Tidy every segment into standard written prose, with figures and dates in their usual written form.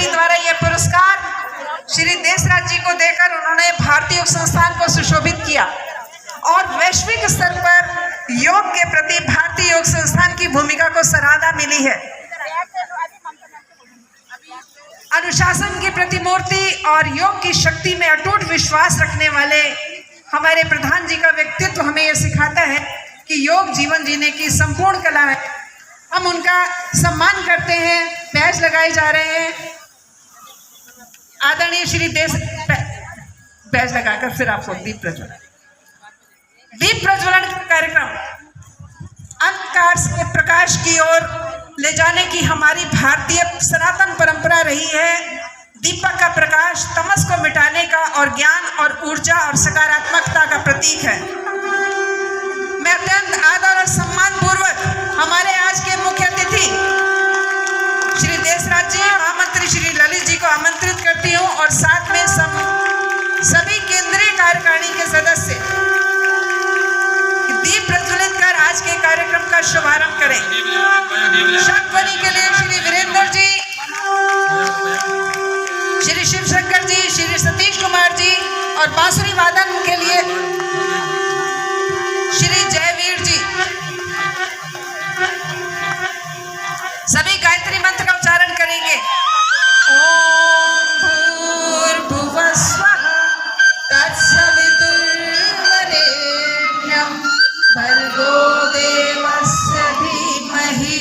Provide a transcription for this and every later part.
अकादमी द्वारा यह पुरस्कार श्री देशराज जी को देकर उन्होंने भारतीय योग संस्थान को सुशोभित किया और वैश्विक स्तर पर योग के प्रति भारतीय योग संस्थान की भूमिका को सराहना मिली है। अनुशासन की प्रतिमूर्ति और योग की शक्ति में अटूट विश्वास रखने वाले हमारे प्रधान जी का व्यक्तित्व हमें यह सिखाता है कि योग जीवन जीने की संपूर्ण कला है। हम उनका सम्मान करते हैं। बैच लगाए जा रहे हैं। आदरणीय श्री देश बैच लगाकर फिर आपको दीप प्रज्वलन कार्यक्रम अंधकार से प्रकाश की ओर ले जाने की हमारी भारतीय सनातन परंपरा रही है। दीपक का प्रकाश तमस को मिटाने का और ज्ञान और ऊर्जा और सकारात्मकता का प्रतीक है। मैं अत्यंत आदर और सम्मान पूर्वक हमारे आज के मुख्य अतिथि श्री देशराज जी, महामंत्री श्री ललित जी को आमंत्रित करती हूं और साथ में सभी केंद्रीय कार्यकारिणी के सदस्य दीप प्रज्वलित कर आज के कार्यक्रम का शुभारंभ करें। शंखध्वनि के लिए श्री वीरेंद्र जी, श्री शिवशंकर जी, श्री सतीश कुमार जी और बांसुरी वादन के लिए श्री जयवीर जी। सभी गायत्री मंत्र का उच्चारण करेंगे। ओम भूर्भुवः स्वः तत्सवितुर्वरेण्यं भर्गो देवस्य धीमहि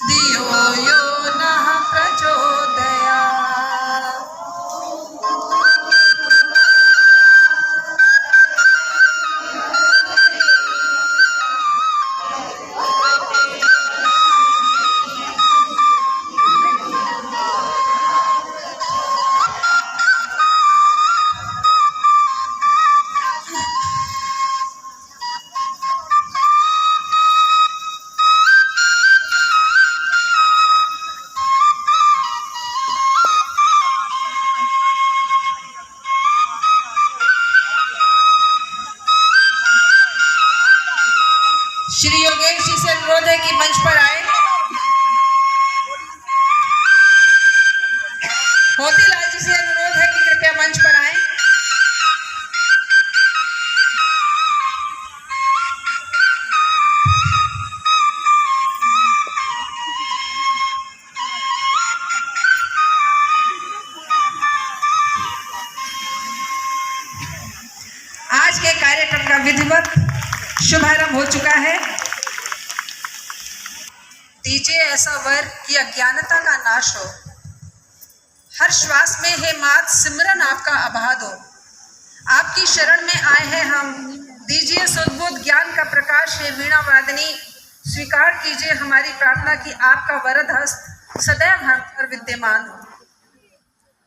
धियो यो नः प्रचोदयात्। श्री योगेश जी से अनुरोध है कि मंच पर आए। मोतीलाल जी से अनुरोध है कि कृपया मंच पर आए। आज के कार्यक्रम का विधिवत शुभारंभ हो चुका है। दीजिए ऐसा वर कि अज्ञानता का नाश हो, हर श्वास में हे मात सिमरन आपका आभाद हो। आपकी शरण में आए हैं हम, दीजिए सुदबुद्ध ज्ञान का प्रकाश है वीणा वादनी। स्वीकार कीजिए हमारी प्रार्थना कि आपका वरद हस्त सदैव हम पर विद्यमान हो।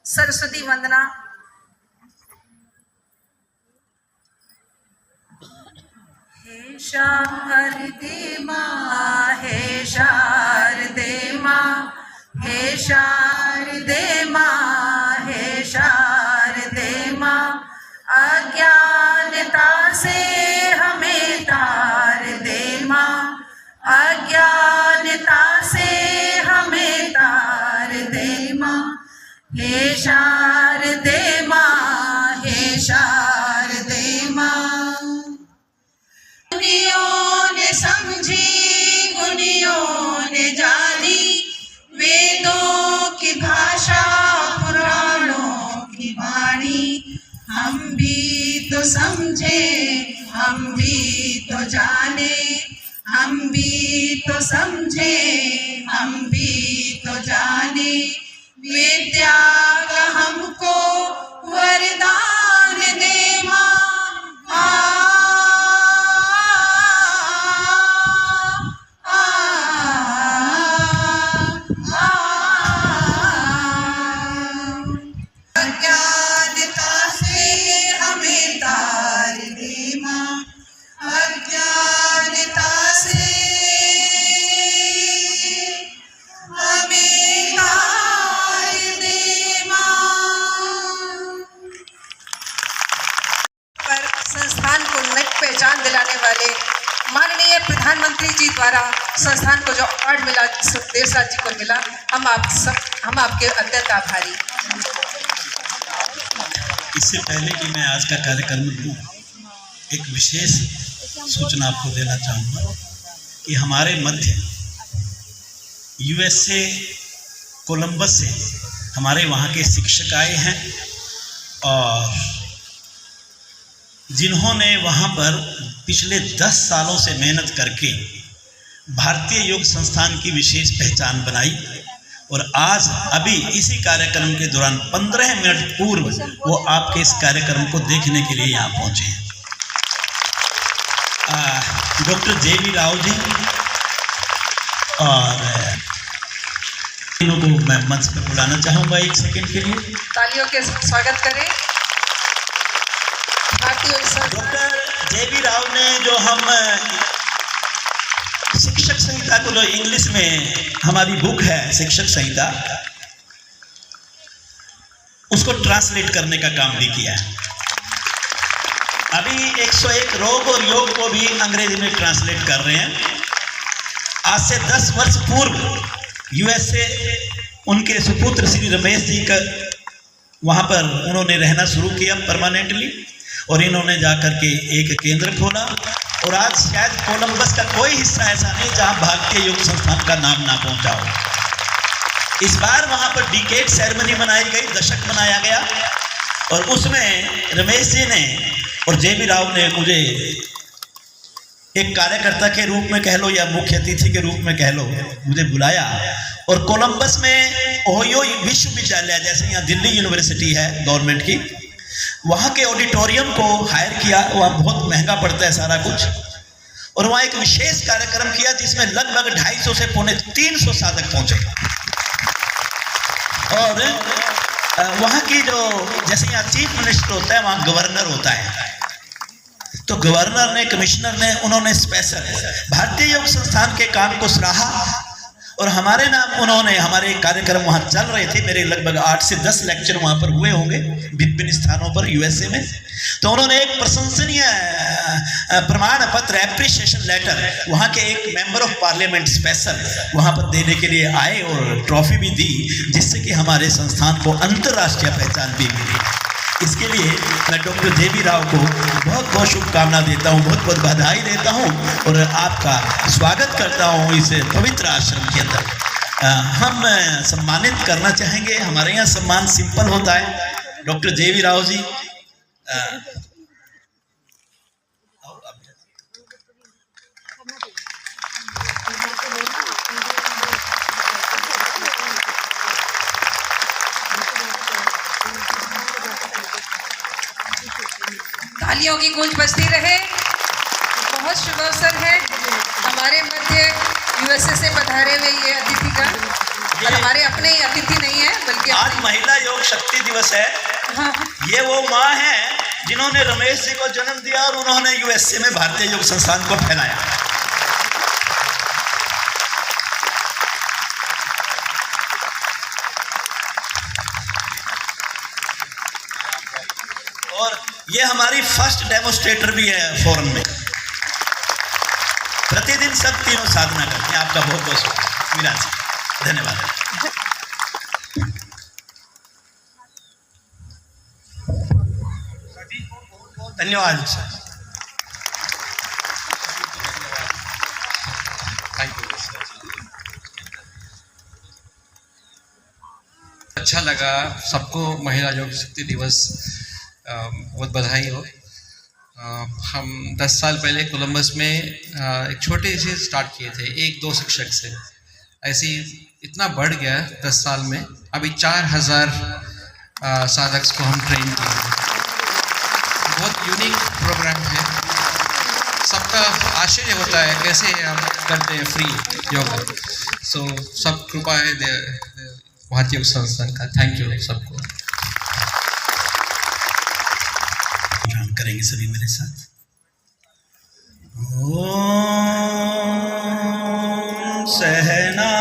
सरस्वती वंदना। हे शारदे माँ, हे शारदे माँ, हे शारदे माँ, हे शारदे माँ, अज्ञानता से हमें तार दे माँ, अज्ञानता से हमें तार दे माँ। हे शारदे माँ, हे शारदे माँ। गुनियों ने समझी, गुनियों ने जानी, वेदों की भाषा पुराणों की वाणी। हम भी तो समझे, हम भी तो जाने, हम भी तो समझे, हम भी तो जाने। विद्या का हमको वरदान दे माँ। अज्ञानता से हमें तार दे माँ, अज्ञानता से हमें जी द्वारा संस्थान को जो अवार्ड मिला, देवराज जी को मिला, हम आपके अत्यंत आभारी। इससे पहले कि मैं आज का कार्यक्रम लूँ, एक विशेष सूचना आपको देना चाहूँगा कि हमारे मध्य यूएसए कोलंबस से हमारे वहाँ के शिक्षक आए हैं और जिन्होंने वहाँ पर पिछले 10 सालों से मेहनत करके भारतीय योग संस्थान की विशेष पहचान बनाई और आज अभी इसी कार्यक्रम के दौरान 15 मिनट पूर्व वो आपके इस कार्यक्रम को देखने के लिए यहाँ पहुँचे हैं। Doctor J.V.. राव जी और इन्हों को मैं मंच पर बुलाना चाहूँगा 1 सेकंड के लिए। तालियों के स्वागत करें। Doctor J.V.. राव ने जो हम शिक्षक संहिता को, जो इंग्लिश में हमारी बुक है शिक्षक संहिता, उसको ट्रांसलेट करने का काम भी किया है। अभी 101 रोग और योग को भी अंग्रेजी में ट्रांसलेट कर रहे हैं। आज से 10 वर्ष पूर्व यूएसए उनके सुपुत्र श्री रमेश जी का वहाँ पर उन्होंने रहना शुरू किया परमानेंटली और इन्होंने जाकर के एक केंद्र खोला और आज शायद कोलंबस का कोई हिस्सा ऐसा नहीं जहाँ भारतीय योग संस्थान का नाम ना पहुँचा हो। इस बार वहाँ पर डिकेड सेरेमनी मनाई गई, दशक मनाया गया और उसमें रमेश जी ने और जे.वी. राव ने मुझे एक कार्यकर्ता के रूप में कह लो या मुख्य अतिथि के रूप में कह लो, मुझे बुलाया और कोलंबस में ओहियो विश्वविद्यालय, जैसे यहाँ दिल्ली यूनिवर्सिटी है गवर्नमेंट की, वहाँ के ऑडिटोरियम को हायर किया। वहाँ बहुत महंगा पड़ता है सारा कुछ, और वहाँ एक विशेष कार्यक्रम किया जिसमें लगभग 250 से पौने 300 साधक पहुँचे। और वहाँ की जो, जैसे यहाँ चीफ मिनिस्टर होता है, वहाँ गवर्नर होता है, तो गवर्नर ने, कमिश्नर ने, उन्होंने स्पेशल भारतीय योग संस्थान के काम को सराहा और हमारे नाम उन्होंने, हमारे कार्यक्रम वहाँ चल रहे थे, मेरे लगभग 8 से 10 लेक्चर वहाँ पर हुए होंगे भिन्न स्थानों पर यूएसए में, तो उन्होंने एक प्रशंसनीय प्रमाण पत्र, एप्रिसिएशन लेटर वहाँ के एक मेंबर ऑफ पार्लियामेंट स्पेशल वहाँ पर देने के लिए आए और ट्रॉफी भी दी, जिससे कि हमारे संस्थान को अंतर्राष्ट्रीय पहचान भी मिली। इसके लिए मैं डॉक्टर जे.वी. राव को बहुत बहुत शुभकामना देता हूँ, बहुत बहुत बधाई देता हूँ और आपका स्वागत करता हूँ इस पवित्र आश्रम के अंदर। हम सम्मानित करना चाहेंगे, हमारे यहाँ सम्मान सिंपल होता है। Doctor J.V.. राव जी, तालियों की गूंज बजती रहे। बहुत शुभ अवसर है हमारे मध्य यूएसए से पधारे हुए ये अतिथिगण, और हमारे अपने ही अतिथि नहीं है बल्कि आज महिला योग शक्ति दिवस है। हाँ। ये वो माँ है जिन्होंने रमेश जी को जन्म दिया और उन्होंने यूएसए में भारतीय योग संस्थान को फैलाया। और ये हमारी फर्स्ट डेमोस्ट्रेटर भी है फॉरेन में। प्रतिदिन सब तीनों साधना करते हैं। आपका बहुत बहुत शुक्रिया मीरा जी, धन्यवाद। धन्यवाद सर, थैंक यू। अच्छा लगा सबको महिला योग शक्ति दिवस बहुत बधाई हो। हम 10 साल पहले कोलंबस में एक छोटे से स्टार्ट किए थे, 1-2 शिक्षक से, ऐसे इतना बढ़ गया 10 साल में। अभी 4000 साधक को हम ट्रेन किए। बहुत यूनिक प्रोग्राम है, सबका आश्चर्य होता है कैसे हम करते हैं फ्री योगा। सो सब कृपा है भारतीय योग संस्थान का। थैंक यू सबको। करेंगे सभी मेरे साथ। ओम सहना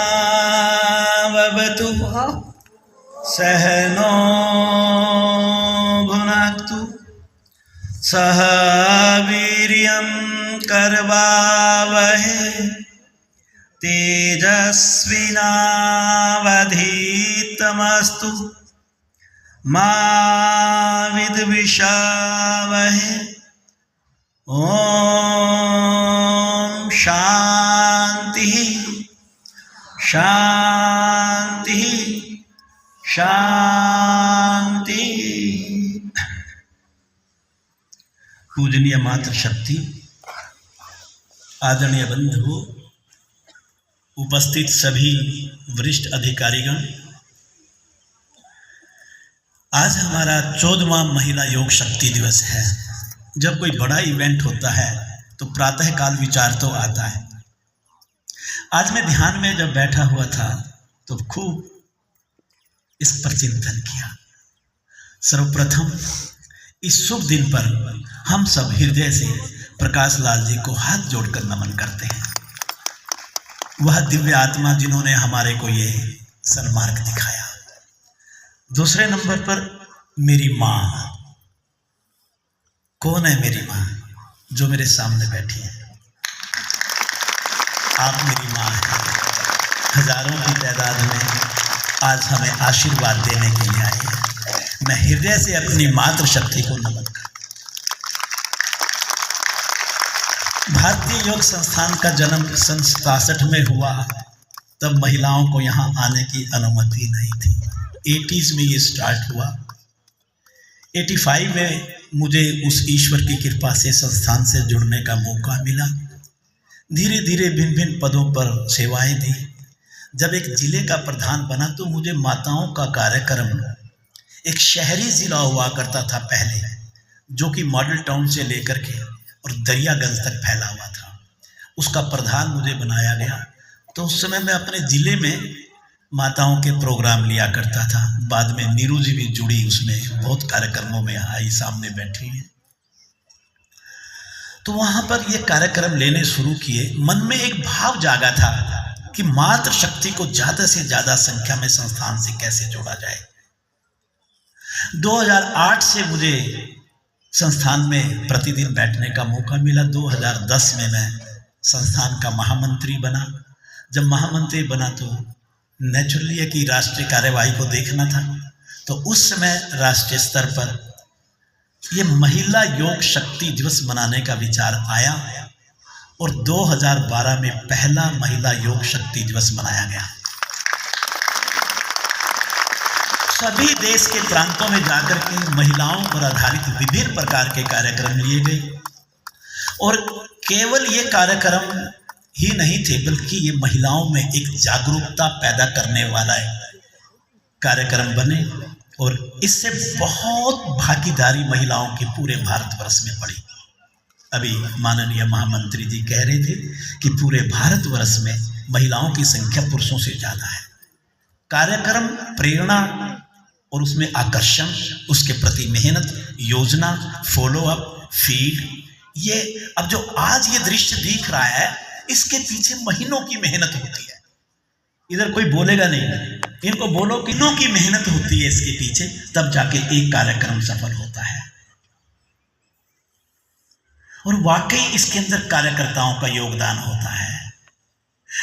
भवतु सहनो भुनक्तु सह वीर्यं करवावहै तेजस्विनावधीतमस्तु मा विद्विषावहे। ओम शांति शांति शांति। पूजनीय मातृशक्ति, आदरणीय बंधु, उपस्थित सभी वरिष्ठ अधिकारीगण, आज हमारा 14वां महिला योग शक्ति दिवस है। जब कोई बड़ा इवेंट होता है तो प्रातःकाल विचार तो आता है। आज मैं ध्यान में जब बैठा हुआ था तो खूब इस पर चिंतन किया। सर्वप्रथम इस शुभ दिन पर हम सब हृदय से प्रकाश लाल जी को हाथ जोड़कर नमन करते हैं। वह दिव्य आत्मा जिन्होंने हमारे को ये सन्मार्ग दिखाया। दूसरे नंबर पर मेरी माँ। कौन है मेरी माँ? जो मेरे सामने बैठी है। आप मेरी माँ हैं। हजारों की तादाद में आज हमें आशीर्वाद देने के लिए आई है। मैं हृदय से अपनी मातृशक्ति को नमन करता हूँ। भारतीय योग संस्थान का जन्म 67 में हुआ। तब महिलाओं को यहाँ आने की अनुमति नहीं थी। 80s में ये स्टार्ट हुआ। 85 में मुझे उस ईश्वर की कृपा से संस्थान से जुड़ने का मौका मिला। धीरे धीरे भिन्न भिन्न पदों पर सेवाएं दी। जब एक जिले का प्रधान बना तो मुझे माताओं का कार्यक्रम, एक शहरी जिला हुआ करता था पहले, जो कि मॉडल टाउन से लेकर के और दरियागंज तक फैला हुआ था, उसका प्रधान मुझे बनाया गया। तो उस समय मैं अपने ज़िले में माताओं के प्रोग्राम लिया करता था। बाद में नीरू जी भी जुड़ी उसमें, बहुत कार्यक्रमों में आई, सामने बैठी है। तो वहाँ पर ये कार्यक्रम लेने शुरू किए। मन में एक भाव जागा था कि मातृशक्ति को ज़्यादा से ज़्यादा संख्या में संस्थान से कैसे जोड़ा जाए। 2008 से मुझे संस्थान में प्रतिदिन बैठने का मौका मिला। 2010 में मैं संस्थान का महामंत्री बना। जब महामंत्री बना तो नेचुरली है कि राष्ट्रीय कार्यवाही को देखना था। तो उस समय राष्ट्रीय स्तर पर ये महिला योग शक्ति दिवस मनाने का विचार आया और 2012 में पहला महिला योग शक्ति दिवस मनाया गया। सभी देश के प्रांतों में जाकर के महिलाओं पर आधारित विभिन्न प्रकार के कार्यक्रम लिए गए और केवल ये कार्यक्रम ही नहीं थे, बल्कि ये महिलाओं में एक जागरूकता पैदा करने वाला कार्यक्रम बने और इससे बहुत भागीदारी महिलाओं की पूरे भारतवर्ष में पड़ी। अभी माननीय महामंत्री जी कह रहे थे कि पूरे भारतवर्ष में महिलाओं की संख्या पुरुषों से ज़्यादा है। कार्यक्रम, प्रेरणा और उसमें आकर्षण, उसके प्रति मेहनत, योजना, फॉलोअप, फीड, ये अब जो आज ये दृश्य दिख रहा है, इसके पीछे महीनों की मेहनत होती है। इधर कोई बोलेगा नहीं, इनको बोलो कि महीनों की मेहनत होती है इसके पीछे, तब जाके एक कार्यक्रम सफल होता है। और वाकई इसके अंदर कार्यकर्ताओं का योगदान होता है।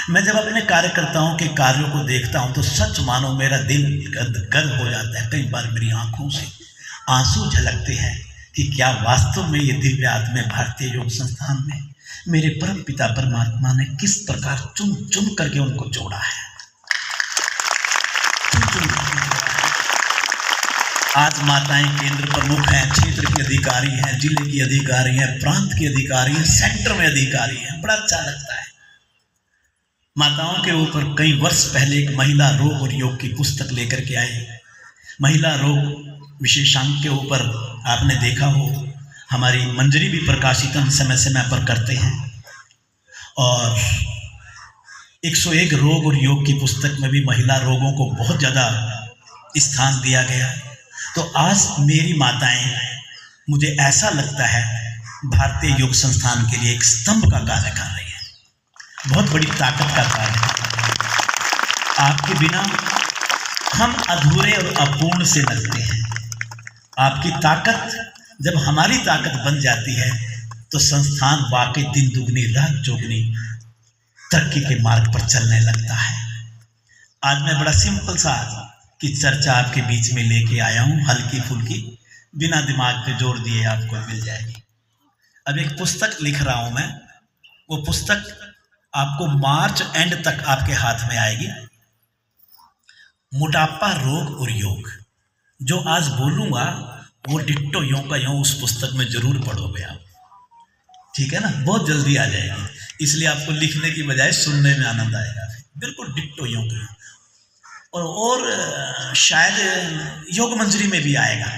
मैं जब अपने कार्यकर्ताओं के कार्यों को देखता हूं तो सच मानो मेरा दिल गदगद हो जाता है। कई बार मेरी आंखों से आंसू झलकते हैं कि क्या वास्तव में ये दिव्य आत्मा भारतीय योग संस्थान में मेरे परम पिता परमात्मा ने किस प्रकार चुन चुन करके उनको जोड़ा है। आज माताएं केंद्र प्रमुख हैं, क्षेत्र के अधिकारी हैं, जिले की अधिकारी हैं, प्रांत के अधिकारी हैं, सेंटर में अधिकारी हैं। बड़ा अच्छा लगता है। माताओं के ऊपर कई वर्ष पहले एक महिला रोग और योग की पुस्तक लेकर के आए। महिला रोग विशेषांक के ऊपर आपने देखा हो, हमारी मंजरी भी प्रकाशित हम समय समय पर करते हैं और 101 रोग और योग की पुस्तक में भी महिला रोगों को बहुत ज़्यादा स्थान दिया गया। तो आज मेरी माताएं, मुझे ऐसा लगता है, भारतीय योग संस्थान के लिए एक स्तंभ का कार्य कर रही है, बहुत बड़ी ताकत का कार्य कर रही है। आपके बिना हम अधूरे और अपूर्ण से लगते हैं। आपकी ताकत जब हमारी ताकत बन जाती है तो संस्थान वाकई दिन दुगनी रात चौगनी तरक्की के मार्ग पर चलने लगता है। आज मैं बड़ा सिंपल सा की चर्चा आपके बीच में लेके आया हूं, हल्की फुल्की, बिना दिमाग पे जोर दिए आपको मिल जाएगी। अब एक पुस्तक लिख रहा हूं मैं, वो पुस्तक आपको मार्च एंड तक आपके हाथ में आएगी। मोटापा, रोग और योग, जो आज बोलूंगा वो डिट्टो यों का यों उस पुस्तक में जरूर पढ़ोगे आप, ठीक है ना, बहुत जल्दी आ जाएगी। इसलिए आपको लिखने की बजाय सुनने में आनंद आएगा, बिल्कुल डिट्टो यों का यों। और शायद योग मंजरी में भी आएगा।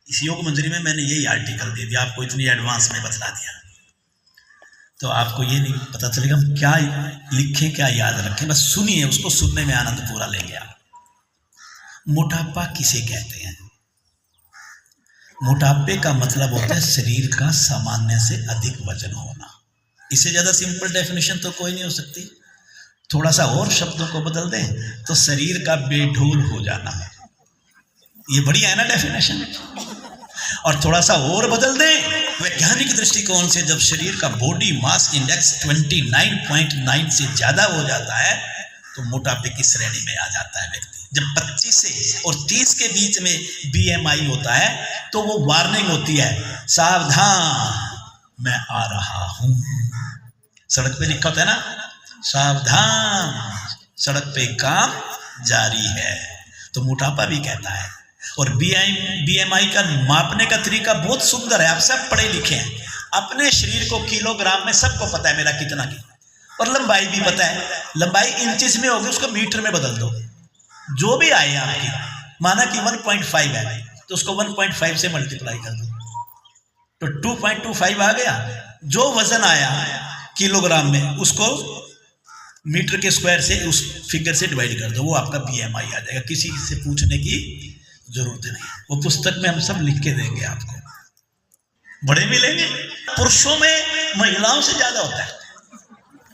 इस योग मंजरी में मैंने यही आर्टिकल दे दिया आपको, इतनी एडवांस में बतला दिया, तो आपको ये नहीं पता चलेगा हम क्या लिखें क्या याद रखें, बस सुनिए, उसको सुनने में आनंद पूरा लेंगे आप। मोटापा किसे कहते हैं? मोटापे का मतलब होता है शरीर का सामान्य से अधिक वजन होना। इससे ज्यादा सिंपल डेफिनेशन तो कोई नहीं हो सकती। थोड़ा सा और शब्दों को बदल दें तो शरीर का बेढोल हो जाना, ये बढ़िया है ना डेफिनेशन। और थोड़ा सा और बदल दें वैज्ञानिक दृष्टिकोण से, जब शरीर का बॉडी मास इंडेक्स 29.9 से ज्यादा हो जाता है तो मोटापे की श्रेणी में आ जाता है व्यक्ति। जब 25 से और 30 के बीच में BMI होता है तो वो वार्निंग होती है, सावधान मैं आ रहा हूं। सड़क पे लिखा होता है ना, सावधान सड़क पे काम जारी है, तो मोटापा भी कहता है। और BMI का मापने का तरीका बहुत सुंदर है, आप सब पढ़े लिखे हैं। अपने शरीर को किलोग्राम में सबको पता है मेरा कितना की, और लंबाई भी पता है। लंबाई इंचेस में होगी, उसको मीटर में बदल दो, जो भी आए आपकी, माना कि 1.5 है तो उसको 1.5 से मल्टीप्लाई कर दो तो 2.25 आ गया। जो वजन आया किलोग्राम में उसको मीटर के स्क्वायर से, उस फिगर से डिवाइड कर दो, वो आपका BMI आ जाएगा। किसी से पूछने की जरूरत नहीं, वो पुस्तक में हम सब लिख के देंगे आपको, बड़े मिलेंगे। पुरुषों में महिलाओं से ज्यादा होता है,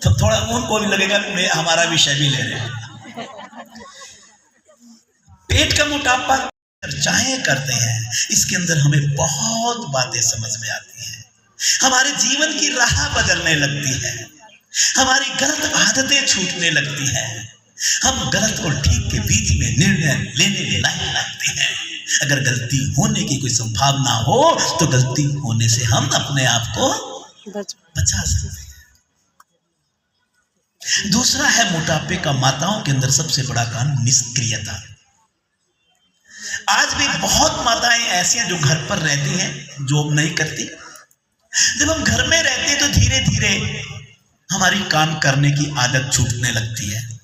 तो थोड़ा उनको भी लगेगा मैं हमारा विषय भी ले रहे हैं। पेट का मोटापा चर्चाएं करते हैं, इसके अंदर हमें बहुत बातें समझ में आती हैं। हमारे जीवन की राह बदलने लगती है, हमारी गलत आदतें छूटने लगती हैं, हम गलत और ठीक के बीच में निर्णय लेने लगते हैं। अगर गलती होने की कोई संभावना हो तो गलती होने से हम अपने आप को बचा सकते हैं। दूसरा है मोटापे का माताओं के अंदर सबसे बड़ा कारण निष्क्रियता। आज भी बहुत माताएं ऐसी हैं जो घर पर रहती हैं, जॉब नहीं करती। जब हम घर में रहते हैं तो धीरे धीरे हमारी काम करने की आदत छूटने लगती है।